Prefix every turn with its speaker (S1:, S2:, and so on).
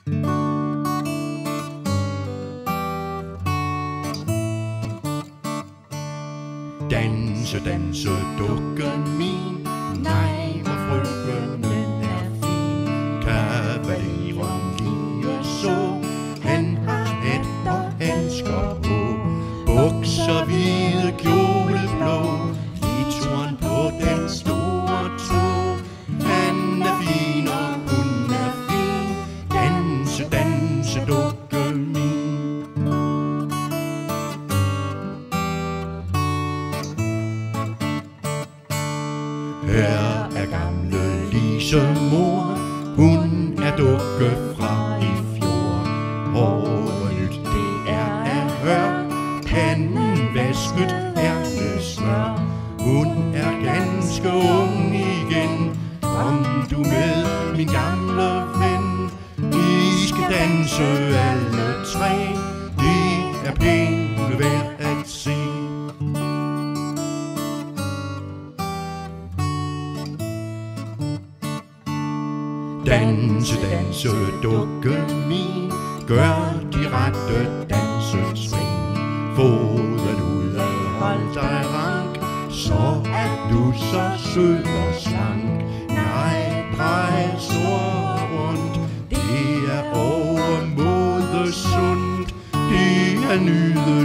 S1: Danse, danse, dukke min, nej, hvor frøkenen er fin. Kavaleren lige så, han har hat og handsker på, bukser hvide, kjole blå, litoren på den store tå. Han er fin, og hun er fin, danse, danse, dukke min. Her er gamle Lise mor, hun er dukke fra i fjor. Håret nyt, det er af hør, panden vasket er med smør. Hun er ganske ung igen, kom du med, min gamle ven. I skal danse alle tre, det er pænt værd at se. Danse, danse, dukke min, gør de rette dansesving. Foden ud og hold dig rank, så er du så sød og slank. Nej, drej så rundt, det er overmåde sundt, det er nyde